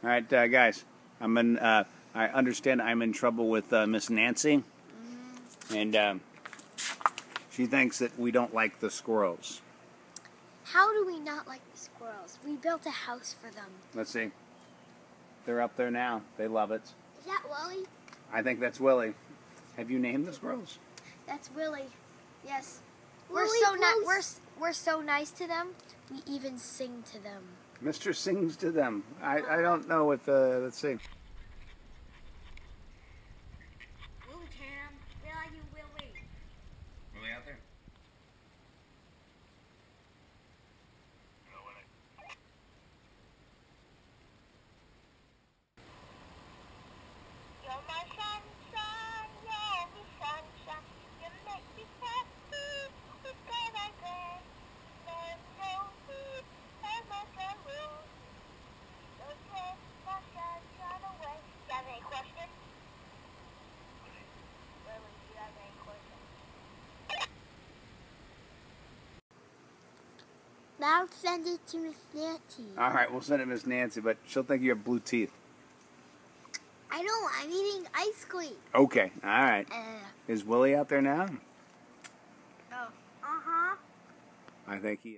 All right, guys. I understand I'm in trouble with Miss Nancy, and she thinks that we don't like the squirrels. How do we not like the squirrels? We built a house for them. Let's see. They're up there now. They love it. Is that Willie? I think that's Willie. Have you named the squirrels? That's Willie. Yes. Willie We're so nice to them. We even sing to them. Mr. sings to them. I don't know if, let's see. WillieCam, where are you, Willie? Willie out there? You're my sunshine, you're my sunshine. You make me happy, we go like that. There's no heat, there's no rule. Don't take my sunshine away. Do you have any questions? Willie, do you have any questions? Now send it to Miss Nancy. All right, we'll send it to Miss Nancy, but she'll think you have blue teeth. I know, I'm eating ice cream. Okay, all right. Is Willie out there now? Oh. Uh-huh. I think he is.